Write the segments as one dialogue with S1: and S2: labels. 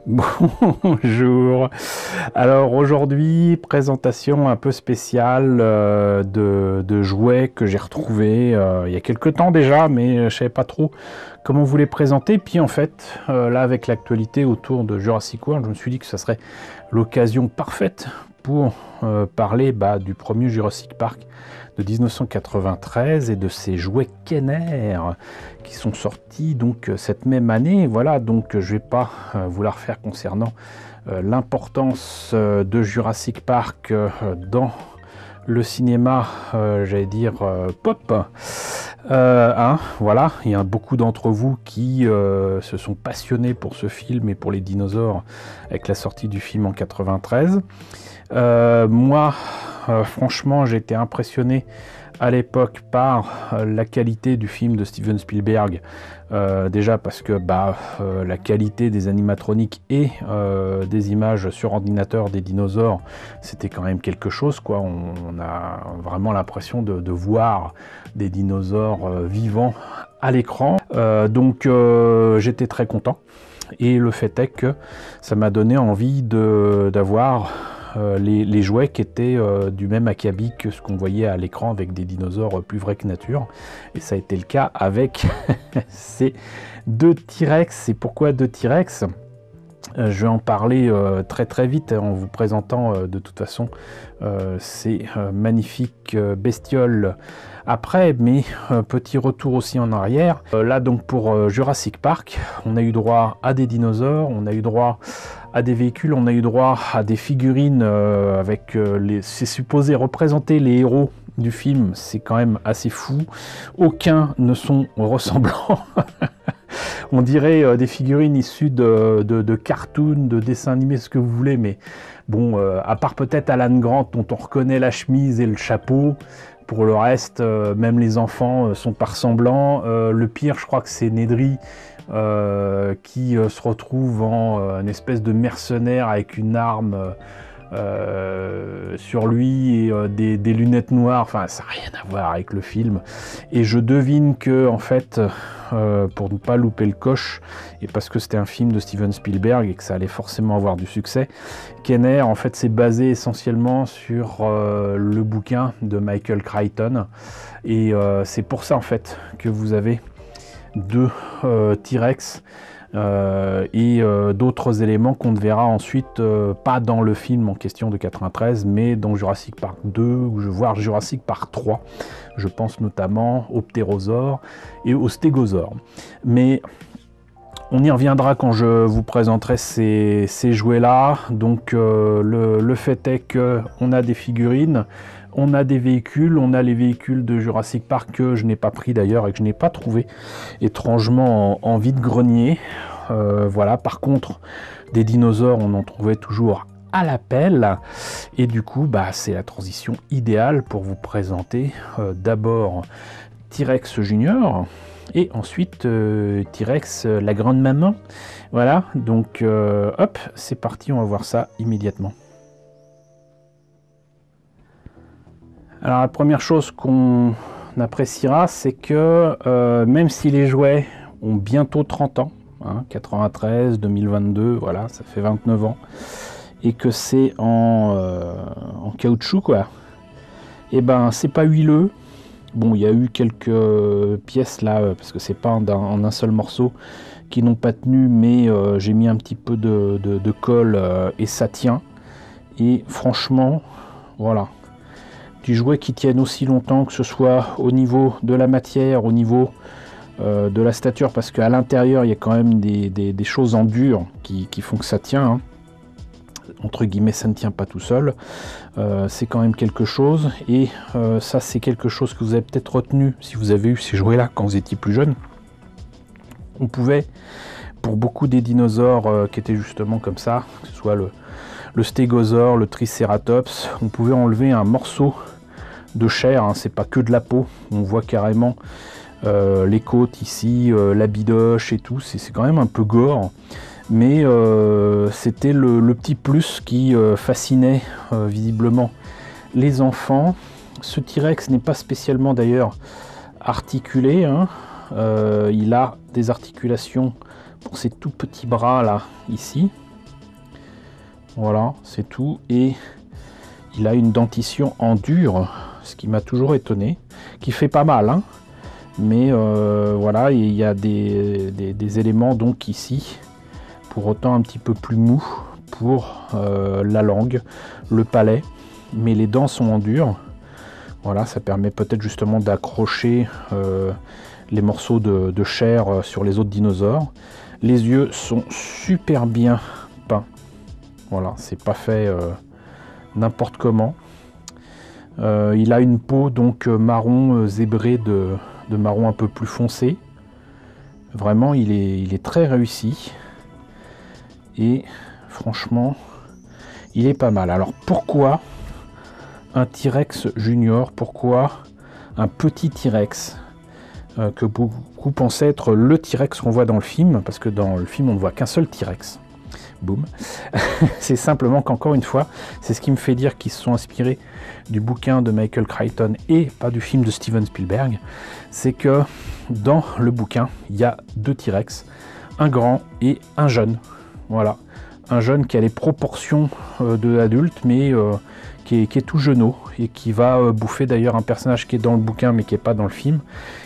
S1: Bonjour. Alors aujourd'hui, présentation un peu spéciale de jouets que j'ai retrouvés il y a quelques temps déjà, mais je savais pas trop comment vous les présenter. Puis en fait, là avec l'actualité autour de Jurassic World, je me suis dit que ça serait l'occasion parfaite pour parler du premier Jurassic Park de 1993 et de ces jouets Kenner qui sont sortis donc cette même année. Voilà, donc je vais pas vous la refaire concernant l'importance de Jurassic Park dans le cinéma, j'allais dire pop. Voilà, il y a beaucoup d'entre vous qui se sont passionnés pour ce film et pour les dinosaures avec la sortie du film en 93. Moi, franchement, j'ai été impressionné à l'époque par la qualité du film de Steven Spielberg. Déjà parce que la qualité des animatroniques et des images sur ordinateur des dinosaures, c'était quand même quelque chose, quoi. On a vraiment l'impression de voir des dinosaures vivants à l'écran. Donc j'étais très content. Et le fait est que ça m'a donné envie d'avoir les jouets qui étaient du même acabit que ce qu'on voyait à l'écran avec des dinosaures plus vrais que nature. Et ça a été le cas avec ces deux T-Rex. Et pourquoi deux T-Rex ? Je vais en parler très vite en vous présentant de toute façon ces magnifiques bestioles après, mais petit retour aussi en arrière. Là donc pour Jurassic Park, on a eu droit à des dinosaures, on a eu droit à des véhicules, on a eu droit à des figurines avec c'est supposé représenter les héros du film, c'est quand même assez fou. Aucun ne sont ressemblants. On dirait des figurines issues de cartoons, de dessins animés, ce que vous voulez, mais bon, à part peut-être Alan Grant, dont on reconnaît la chemise et le chapeau, pour le reste, même les enfants sont pas ressemblants. Le pire, je crois que c'est Nedry, qui se retrouve en une espèce de mercenaire avec une arme sur lui et des lunettes noires. Enfin, ça n'a rien à voir avec le film. Et je devine que, en fait, pour ne pas louper le coche, et parce que c'était un film de Steven Spielberg et que ça allait forcément avoir du succès, Kenner, en fait, c'est basé essentiellement sur le bouquin de Michael Crichton. Et c'est pour ça, en fait, que vous avez deux T-Rex et d'autres éléments qu'on ne verra ensuite pas dans le film en question de 93, mais dans Jurassic Park 2 ou voire Jurassic Park 3. Je pense notamment au ptérosaure et au stégosaure. Mais on y reviendra quand je vous présenterai ces jouets-là. Donc le fait est qu'on a des figurines, on a des véhicules, on a les véhicules de Jurassic Park que je n'ai pas pris d'ailleurs et que je n'ai pas trouvé étrangement en vide-grenier. Voilà, par contre, des dinosaures, on en trouvait toujours à la pelle. Et du coup, c'est la transition idéale pour vous présenter d'abord T-Rex Junior et ensuite T-Rex la grande maman. Voilà, donc hop, c'est parti, on va voir ça immédiatement. Alors la première chose qu'on appréciera, c'est que même si les jouets ont bientôt 30 ans, 93, 2022, voilà, ça fait 29 ans, et que c'est en caoutchouc, quoi, et c'est pas huileux. Bon, il y a eu quelques pièces là, parce que c'est pas en un seul morceau, qui n'ont pas tenu, mais j'ai mis un petit peu de colle et ça tient. Et franchement, voilà. Du jouet qui tiennent aussi longtemps, que ce soit au niveau de la matière, au niveau de la stature, parce qu'à l'intérieur il y a quand même des choses en dur qui font que ça tient, entre guillemets, ça ne tient pas tout seul, c'est quand même quelque chose. Et ça, c'est quelque chose que vous avez peut-être retenu si vous avez eu ces jouets là quand vous étiez plus jeune. On pouvait, pour beaucoup des dinosaures qui étaient justement comme ça, que ce soit le stégosaure, le tricératops, on pouvait enlever un morceau de chair, c'est pas que de la peau, on voit carrément les côtes ici, la bidoche et tout, c'est quand même un peu gore, mais c'était le petit plus qui fascinait visiblement les enfants. Ce T-Rex n'est pas spécialement d'ailleurs articulé, il a des articulations pour ces tout petits bras là, ici, Voilà, c'est tout. Et il a une dentition en dur, ce qui m'a toujours étonné, qui fait pas mal, hein. Mais voilà, il y a des éléments donc ici, pour autant un petit peu plus mou pour la langue, le palais, mais les dents sont en dur. Voilà, ça permet peut-être justement d'accrocher les morceaux de chair sur les autres dinosaures. Les yeux sont super bien peints. Voilà, c'est pas fait n'importe comment. Il a une peau donc marron zébré de marron un peu plus foncé. Vraiment, il est très réussi. Et franchement, il est pas mal. Alors pourquoi un T-Rex junior? Pourquoi un petit T-Rex que beaucoup pensaient être le T-Rex qu'on voit dans le film? Parce que dans le film, on ne voit qu'un seul T-Rex. Boum. C'est simplement qu'encore une fois, c'est ce qui me fait dire qu'ils se sont inspirés du bouquin de Michael Crichton et pas du film de Steven Spielberg. C'est que dans le bouquin, il y a deux T-Rex, un grand et un jeune. Voilà, un jeune qui a les proportions de l'adulte, mais qui est tout jeuneau et qui va bouffer d'ailleurs un personnage qui est dans le bouquin mais qui n'est pas dans le film.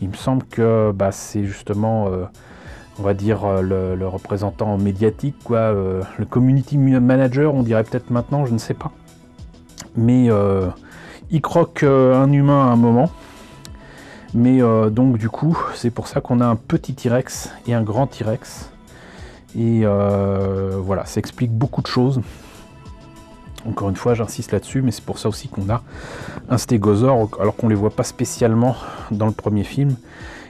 S1: Il me semble que c'est justement on va dire le représentant médiatique, quoi, le community manager, on dirait peut-être maintenant, je ne sais pas. Mais il croque un humain à un moment. Mais donc du coup, c'est pour ça qu'on a un petit T-Rex et un grand T-Rex. Et voilà, ça explique beaucoup de choses. Encore une fois, j'insiste là-dessus, mais c'est pour ça aussi qu'on a un stégosaure, alors qu'on ne les voit pas spécialement dans le premier film,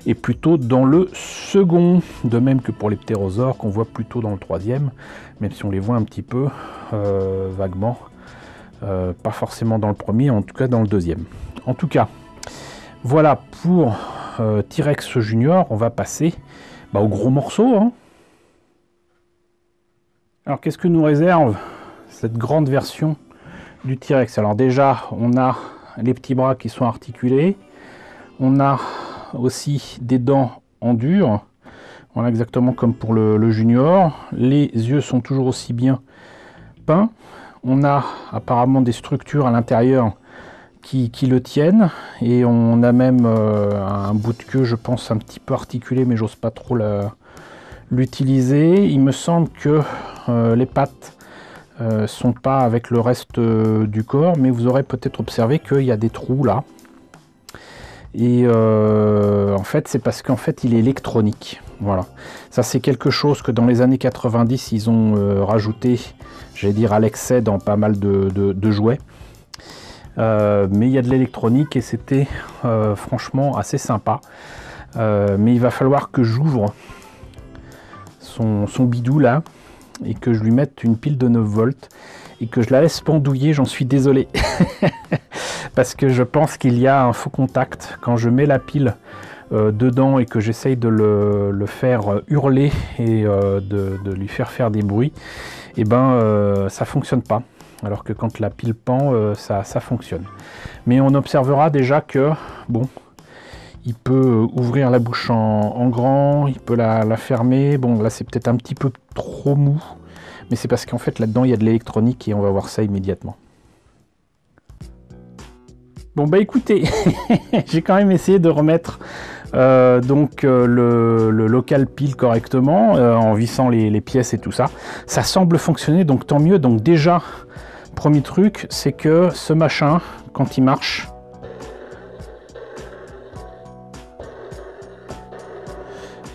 S1: et plutôt dans le second, de même que pour les ptérosaures, qu'on voit plutôt dans le troisième, même si on les voit un petit peu vaguement, pas forcément dans le premier, en tout cas dans le deuxième. En tout cas, voilà pour T-Rex Junior. On va passer au gros morceau, hein. Alors qu'est-ce que nous réserve cette grande version du T-Rex? Alors déjà, on a les petits bras qui sont articulés, on a aussi des dents en dur, voilà, exactement comme pour le junior. Les yeux sont toujours aussi bien peints, on a apparemment des structures à l'intérieur qui le tiennent, et on a même un bout de queue, je pense, un petit peu articulé, mais j'ose pas trop l'utiliser. Il me semble que les pattes sont pas avec le reste du corps, mais vous aurez peut-être observé qu'il y a des trous là. Et en fait, c'est parce qu'en fait, il est électronique. Voilà. Ça, c'est quelque chose que dans les années 90, ils ont rajouté, j'allais dire à l'excès, dans pas mal de jouets. Mais il y a de l'électronique et c'était franchement assez sympa. Mais il va falloir que j'ouvre son bidou là et que je lui mette une pile de 9 volts et que je la laisse pendouiller. J'en suis désolé parce que je pense qu'il y a un faux contact quand je mets la pile dedans et que j'essaye de le faire hurler et de lui faire des bruits. Et ça fonctionne pas, alors que quand la pile pend, ça fonctionne. Mais on observera déjà que bon, il peut ouvrir la bouche en grand, il peut la fermer. Bon, là c'est peut-être un petit peu trop mou, mais c'est parce qu'en fait là-dedans il y a de l'électronique et on va voir ça immédiatement. Bon écoutez, j'ai quand même essayé de remettre le local pile correctement en vissant les pièces et tout ça. Ça semble fonctionner, donc tant mieux. Donc déjà, premier truc, c'est que ce machin, quand il marche,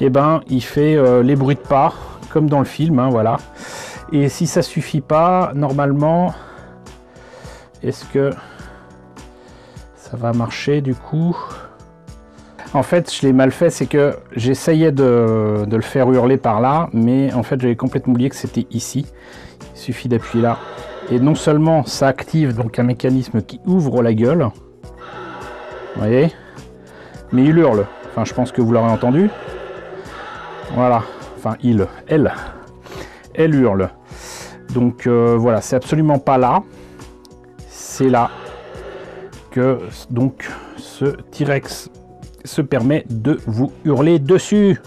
S1: il fait les bruits de pas, comme dans le film, hein, voilà. Et si ça suffit pas, normalement, est-ce que ça va marcher du coup? En fait, je l'ai mal fait, c'est que j'essayais de le faire hurler par là, mais en fait, j'avais complètement oublié que c'était ici. Il suffit d'appuyer là. Et non seulement ça active donc un mécanisme qui ouvre la gueule, vous voyez, mais il hurle. Enfin, je pense que vous l'aurez entendu. Voilà. Enfin, elle hurle. Donc voilà, c'est absolument pas là. C'est là que donc ce T-Rex se permet de vous hurler dessus.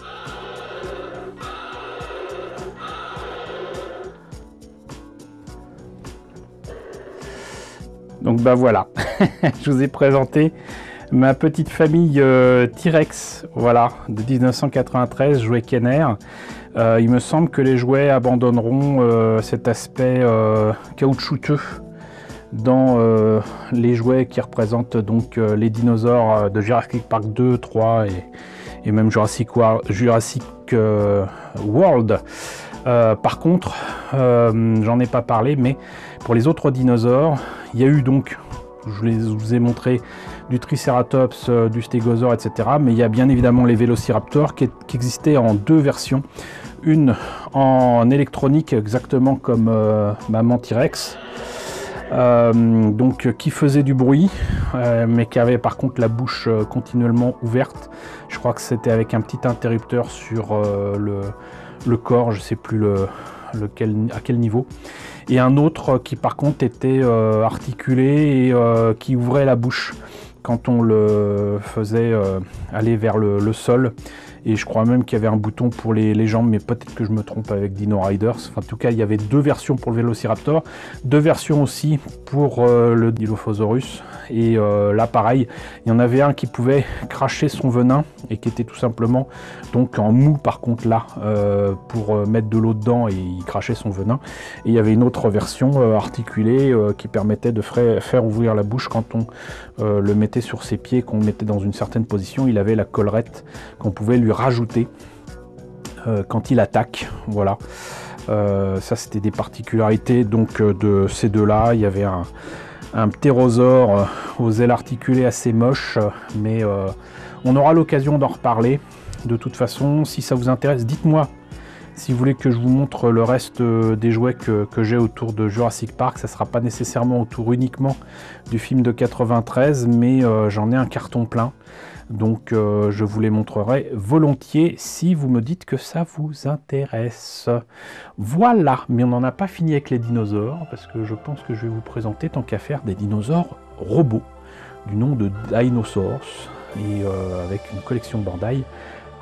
S1: Donc bah voilà, je vous ai présenté ma petite famille T-Rex, voilà, de 1993, jouet Kenner. Il me semble que les jouets abandonneront cet aspect caoutchouteux dans les jouets qui représentent donc les dinosaures de Jurassic Park 2, 3 et même Jurassic World. Par contre, j'en ai pas parlé, mais pour les autres dinosaures, il y a eu donc, je vous ai montré du Triceratops, du Stégosaure, etc. Mais il y a bien évidemment les Vélociraptors qui existaient en deux versions. Une en électronique, exactement comme Maman T-Rex, donc qui faisait du bruit, mais qui avait par contre la bouche continuellement ouverte. Je crois que c'était avec un petit interrupteur sur le corps, je sais plus à quel niveau. Et un autre qui par contre était articulé et qui ouvrait la bouche quand on le faisait aller vers le sol. Et je crois même qu'il y avait un bouton pour les jambes, mais peut-être que je me trompe avec Dino Riders. Enfin, en tout cas, il y avait deux versions pour le Vélociraptor, deux versions aussi pour le Dilophosaurus. Et là, pareil, il y en avait un qui pouvait cracher son venin et qui était tout simplement donc en mou, par contre là, pour mettre de l'eau dedans et il crachait son venin. Et il y avait une autre version articulée qui permettait de faire ouvrir la bouche quand on le mettait sur ses pieds, qu'on le mettait dans une certaine position. Il avait la collerette qu'on pouvait lui rajouter quand il attaque. Voilà, ça c'était des particularités donc de ces deux-là. Il y avait un ptérosaure aux ailes articulées assez moche, mais on aura l'occasion d'en reparler. De toute façon, si ça vous intéresse, dites-moi si vous voulez que je vous montre le reste des jouets que j'ai autour de Jurassic Park. Ça ne sera pas nécessairement autour uniquement du film de 93, mais j'en ai un carton plein. Donc je vous les montrerai volontiers si vous me dites que ça vous intéresse. Voilà, mais on n'en a pas fini avec les dinosaures, parce que je pense que je vais vous présenter, tant qu'à faire, des dinosaures robots, du nom de Dinosaurs, et avec une collection Bandai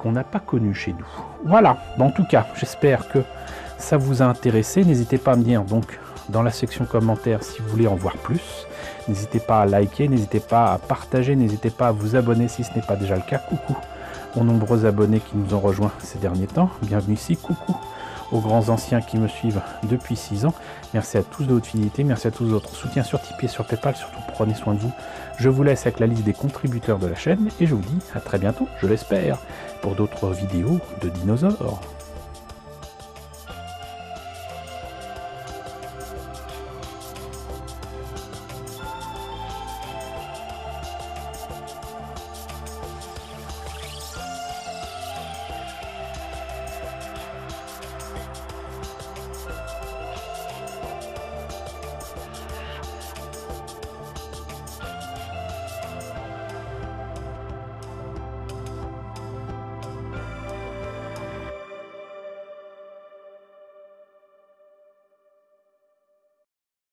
S1: qu'on n'a pas connue chez nous. Voilà, en tout cas, j'espère que ça vous a intéressé. N'hésitez pas à me dire donc dans la section commentaires si vous voulez en voir plus. N'hésitez pas à liker, n'hésitez pas à partager, n'hésitez pas à vous abonner si ce n'est pas déjà le cas. Coucou aux nombreux abonnés qui nous ont rejoints ces derniers temps. Bienvenue ici, coucou aux grands anciens qui me suivent depuis 6 ans. Merci à tous de votre fidélité, merci à tous de votre soutien sur Tipeee et sur Paypal. Surtout prenez soin de vous. Je vous laisse avec la liste des contributeurs de la chaîne et je vous dis à très bientôt, je l'espère, pour d'autres vidéos de dinosaures.